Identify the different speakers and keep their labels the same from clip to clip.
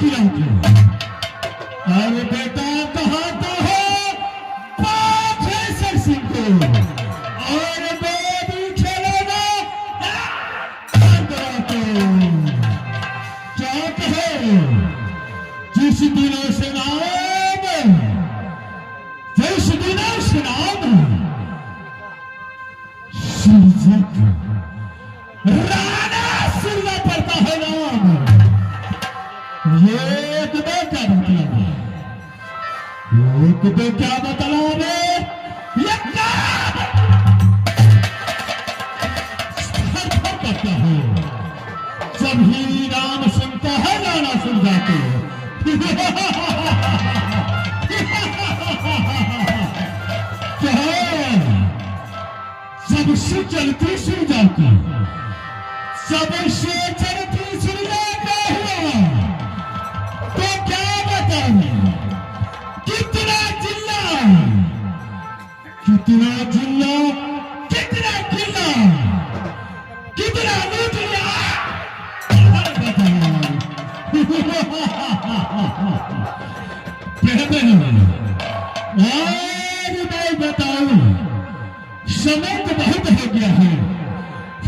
Speaker 1: किया था। अरे बेटा कहाँ तो हो प्रोफेसर सिंह को, और बेबी खेलेगा क्या कहे जिस दिनों से नाम, जिस दिनों से नाम राणा सुनना पड़ता है नाम। ये तुम्हें क्या मतलब है? ये तुम्हें क्या मतलब है? ये क्या करता है? जब ही राम सुनता है राणा सुन जाते हो। सबसे चलती सुन जाती, सबसे चलती सुन जाता हुआ तो क्या बताऊं? कितना जिला, कितना जिला, कितना किला, कितना लूट लिया कहते हैं। और मैं बताऊं, समय तो बहुत हो गया है,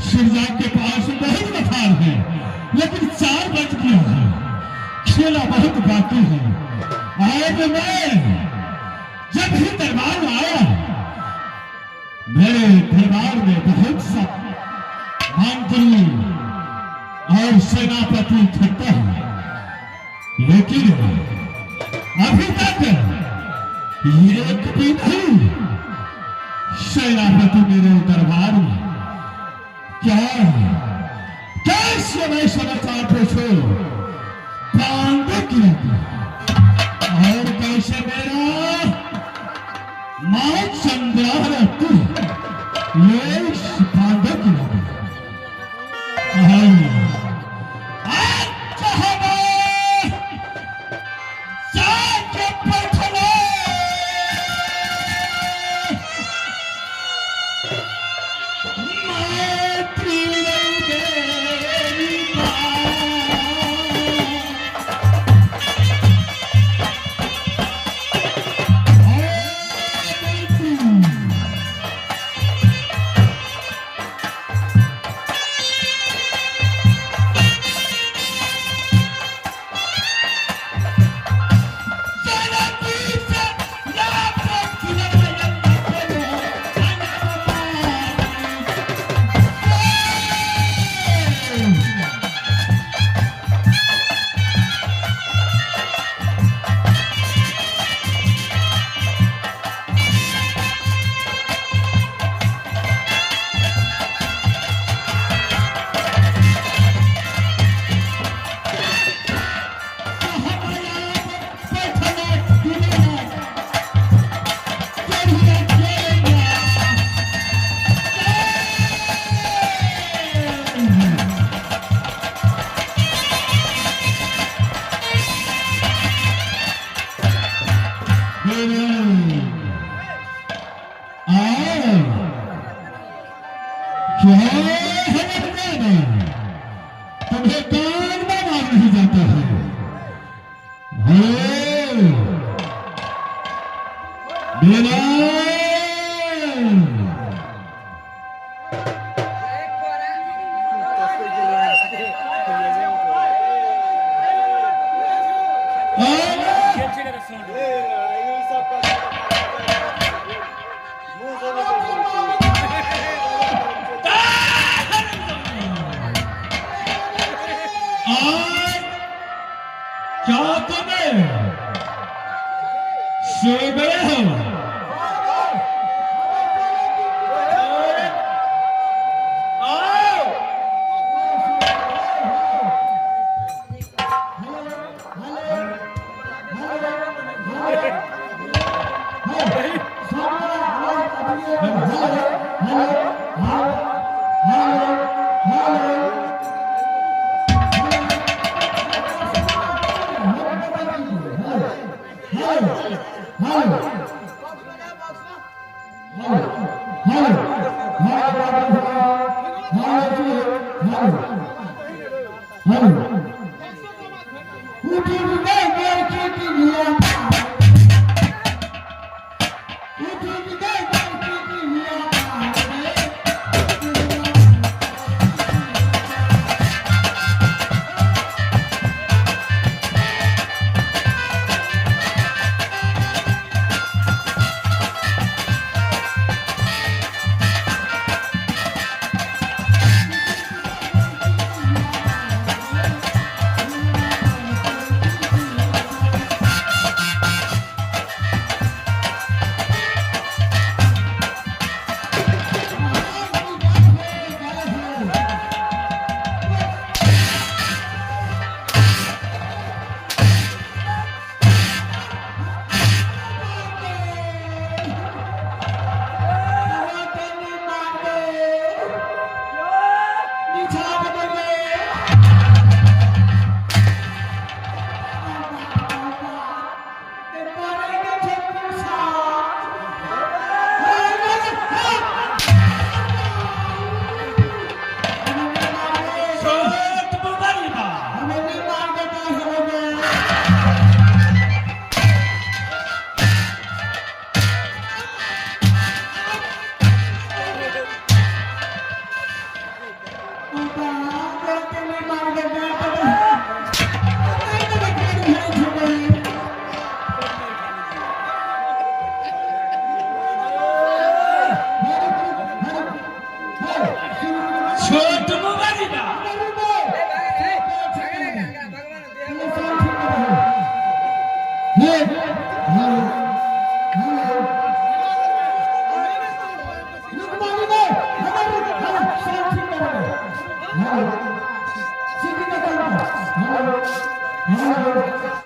Speaker 1: शिवजा के पास बहुत वफार है, लेकिन 4 बज गया है, खेला बहुत बाकी है। आज मैं जब भी दरबार में आया, मेरे दरबार में बहुत सा मंत्री और सेनापति इकट्ठा है, लेकिन अभी तक एक भी नहीं सेनापति मेरे दरबार में। क्या कैसे मैं समाचार पूछो पांडु की और कैसे मेरा मां संग्रह रहती ये पांडु की तुम्हें कान में मार नहीं जाता है। मेरा क्या तुम्हें सो गए हो? उठी गए गए की लिया उठी गए गए की लिया मार